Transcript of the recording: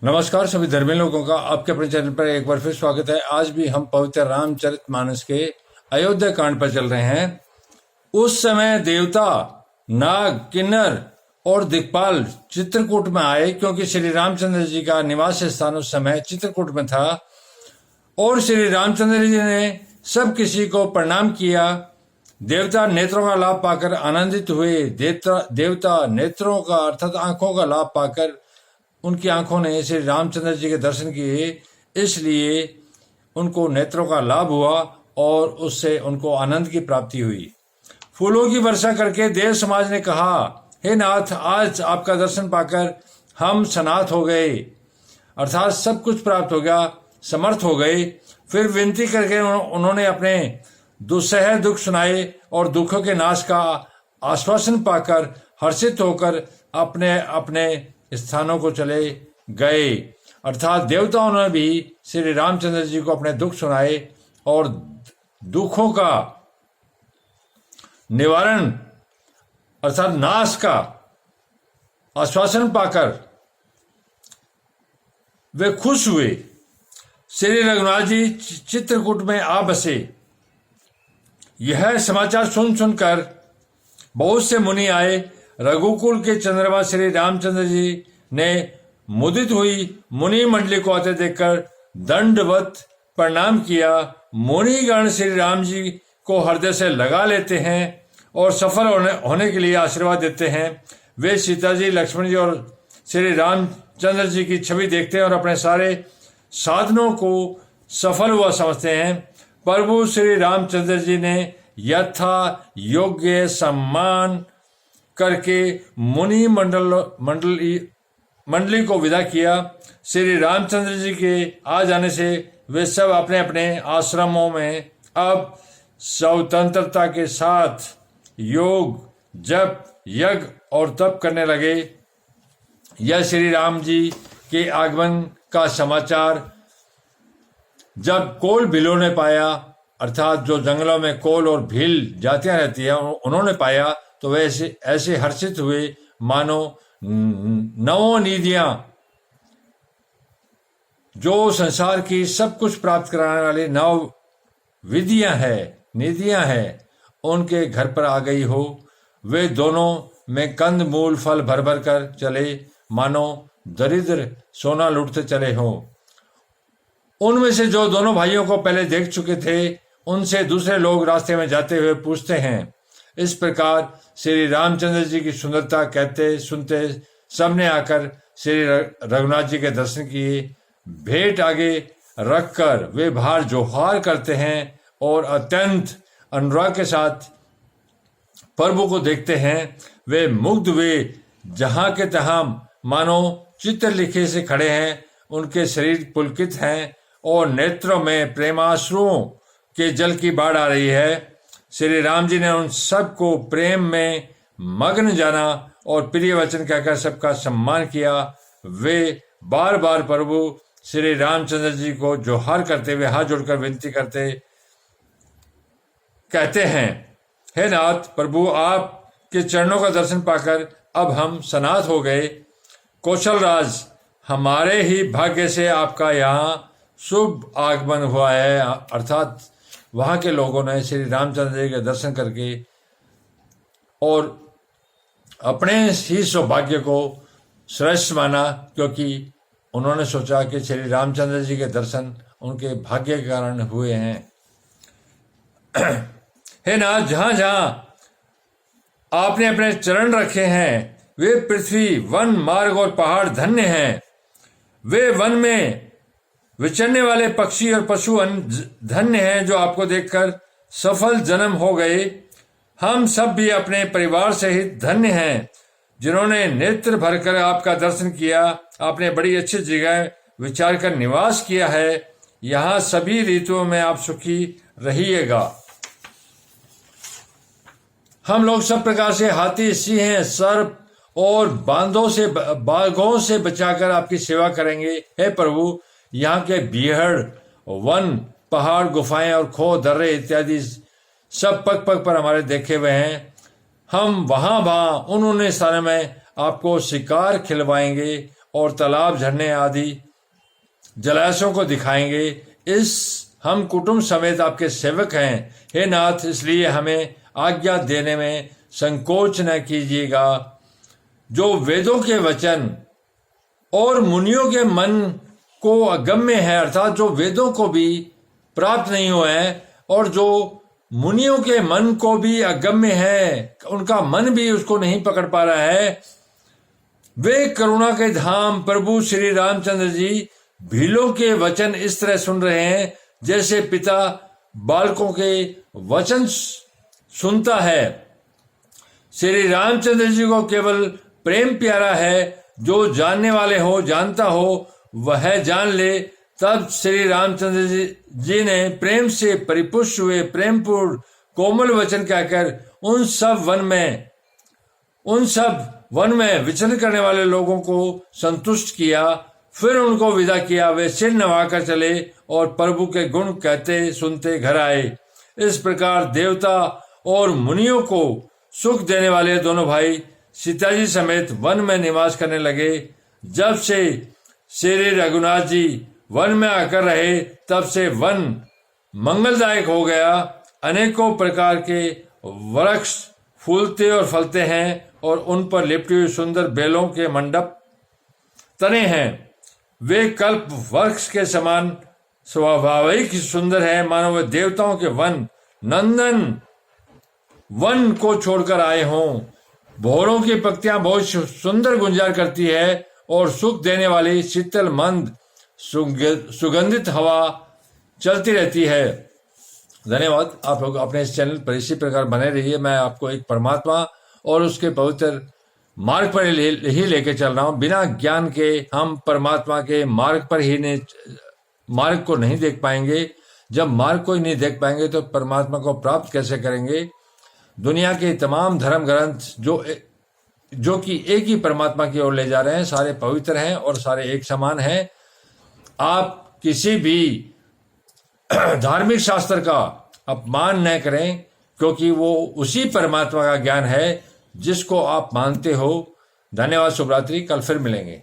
नमस्कार सभी धर्मी लोगों का आपके अपने चैनल पर एक बार फिर स्वागत है। आज भी हम पवित्र रामचरितमानस के अयोध्या कांड पर चल रहे हैं। उस समय देवता, नाग, किन्नर और दिक्पाल चित्रकूट में आए, क्योंकि श्री रामचंद्र जी का निवास स्थान उस समय चित्रकूट में था। और श्री रामचंद्र जी ने सब किसी को प्रणाम किया। देवता नेत्रों का लाभ पाकर आनंदित हुए। देवता नेत्रों का अर्थात आंखों का लाभ पाकर उनकी आंखों ने श्री रामचंद्र जी के दर्शन किए, इसलिए उनको नेत्रों का लाभ हुआ और उससे उनको आनंद की प्राप्ति हुई। फूलों की वर्षा करके देव समाज ने कहा, हे नाथ, आज आपका दर्शन पाकर हम सनाथ हो गए, अर्थात सब कुछ प्राप्त हो गया, समर्थ हो गए। फिर विनती करके उन्होंने अपने दुस्सह दुख सुनाए और दुखों के नाश का आश्वासन पाकर हर्षित होकर अपने अपने स्थानों को चले गए। अर्थात देवताओं ने भी श्री रामचंद्र जी को अपने दुख सुनाए और दुखों का निवारण अर्थात नाश का आश्वासन पाकर वे खुश हुए। श्री रघुनाथ जी चित्रकूट में आ बसे। यह समाचार सुनकर बहुत से मुनि आए। रघुकुल के चंद्रमा श्री रामचंद्र जी ने मुदित हुई मुनि मंडली को आते देखकर दंडवत प्रणाम किया। मुनिगण श्री राम जी को हृदय से लगा लेते हैं और सफल होने के लिए आशीर्वाद देते हैं। वे सीता जी, लक्ष्मण जी और श्री रामचंद्र जी की छवि देखते हैं और अपने सारे साधनों को सफल हुआ समझते हैं। प्रभु श्री रामचंद्र जी ने यथा योग्य सम्मान करके मुनि मंडली को विदा किया। श्री रामचंद्र जी के आ जाने से वे सब अपने अपने आश्रमों में अब स्वतंत्रता के साथ योग, जप, यज्ञ और तप करने लगे। यह श्री राम जी के आगमन का समाचार जब कोल भीलों ने पाया, अर्थात जो जंगलों में कोल और भील जातियां रहती हैं, उन्होंने पाया तो वे ऐसे हर्षित हुए मानो नवोनिधियां, जो संसार की सब कुछ प्राप्त कराने वाली नव विधियां निधियां हैं, उनके घर पर आ गई हो। वे दोनों में कंद मूल फल भर भर कर चले, मानो दरिद्र सोना लूटते चले हो। उनमें से जो दोनों भाइयों को पहले देख चुके थे, उनसे दूसरे लोग रास्ते में जाते हुए पूछते हैं। इस प्रकार श्री रामचंद्र जी की सुंदरता कहते सुनते सबने आकर श्री रघुनाथ जी के दर्शन किए। भेंट आगे रखकर वे बाहर जोहार करते हैं और अत्यंत अनुराग के साथ प्रभु को देखते हैं। वे मुग्ध हुए, जहां के तहां मानो चित्र लिखे से खड़े हैं। उनके शरीर पुलकित हैं और नेत्रों में प्रेमाश्रुओं के जल की बाढ़ आ रही है। श्री राम जी ने उन सबको प्रेम में मग्न जाना और प्रिय वचन कहकर सबका सम्मान किया। वे बार बार प्रभु श्री रामचंद्र जी को जोहार करते हुए हाथ जोड़कर विनती करते कहते हैं, हे नाथ, प्रभु आपके चरणों का दर्शन पाकर अब हम सनाथ हो गए। कौशल राज, हमारे ही भाग्य से आपका यहाँ शुभ आगमन हुआ है। अर्थात वहां के लोगों ने श्री रामचंद्र जी के दर्शन करके और अपने ही सौभाग्य को श्रेष्ठ माना, क्योंकि उन्होंने सोचा कि श्री रामचंद्र जी के दर्शन उनके भाग्य के कारण हुए हैं। हे नाथ, जहां जहां आपने अपने चरण रखे हैं, वे पृथ्वी, वन, मार्ग और पहाड़ धन्य हैं। वे वन में विचरने वाले पक्षी और पशु धन्य हैं, जो आपको देखकर सफल जन्म हो गए। हम सब भी अपने परिवार सहित धन्य हैं, जिन्होंने नेत्र भरकर आपका दर्शन किया। आपने बड़ी अच्छी जगह विचार कर निवास किया है। यहाँ सभी ऋतुओं में आप सुखी रहिएगा। हम लोग सब प्रकार से हाथी, सिंह, सर्प और बाघों से बचाकर आपकी सेवा करेंगे। हे प्रभु, यहाँ के बीहड़, वन, पहाड़, गुफाएं और खो, दर्रे इत्यादि सब पग पग पर हमारे देखे हुए हैं। हम वहां उन स्थानों में आपको शिकार खिलवाएंगे और तालाब, झरने आदि जलाशयों को दिखाएंगे। हम कुटुंब समेत आपके सेवक हैं, हे नाथ, इसलिए हमें आज्ञा देने में संकोच न कीजिएगा। जो वेदों के वचन और मुनियों के मन को अगम्य है, अर्थात जो वेदों को भी प्राप्त नहीं हुए हैं और जो मुनियों के मन को भी अगम्य है, उनका मन भी उसको नहीं पकड़ पा रहा है, वे करुणा के धाम प्रभु श्री रामचंद्र जी भीलों के वचन इस तरह सुन रहे हैं जैसे पिता बालकों के वचन सुनता है। श्री रामचंद्र जी को केवल प्रेम प्यारा है, जो जानने वाले हो, जानता हो, वह जान ले। तब श्री रामचंद्र जी ने प्रेम से परिपुष्ट हुए प्रेमपूर्ण कोमल वचन कहकर उन सब वन में विचरण करने वाले लोगों को संतुष्ट किया। फिर उनको विदा किया। वे सिर नवाकर चले और प्रभु के गुण कहते सुनते घर आए। इस प्रकार देवता और मुनियों को सुख देने वाले दोनों भाई सीता जी समेत वन में निवास करने लगे। जब से श्री रघुनाथ जी वन में आकर रहे, तब से वन मंगलदायक हो गया। अनेकों प्रकार के वृक्ष फूलते और फलते हैं और उन पर लिपटी हुई सुंदर बेलों के मंडप तने हैं। वे कल्प वृक्ष के समान स्वाभाविक सुंदर है, मानो वे देवताओं के नंदन वन को छोड़कर आए हों। भोरों की पत्तियां बहुत सुंदर गुंजार करती है और सुख देने वाली शीतल मंद सुगंधित हवा चलती रहती है। धन्यवाद। आप लोग अपने इस चैनल पर इसी प्रकार बने रहिए। मैं आपको एक परमात्मा और उसके पवित्र मार्ग पर ही लेके चल रहा हूं। बिना ज्ञान के हम परमात्मा के मार्ग को नहीं देख पाएंगे। जब मार्ग को ही नहीं देख पाएंगे तो परमात्मा को प्राप्त कैसे करेंगे। दुनिया के तमाम धर्म ग्रंथ जो कि एक ही परमात्मा की ओर ले जा रहे हैं, सारे पवित्र हैं और सारे एक समान हैं। आप किसी भी धार्मिक शास्त्र का अपमान न करें, क्योंकि वो उसी परमात्मा का ज्ञान है जिसको आप मानते हो। धन्यवाद। शुभ रात्रि। कल फिर मिलेंगे।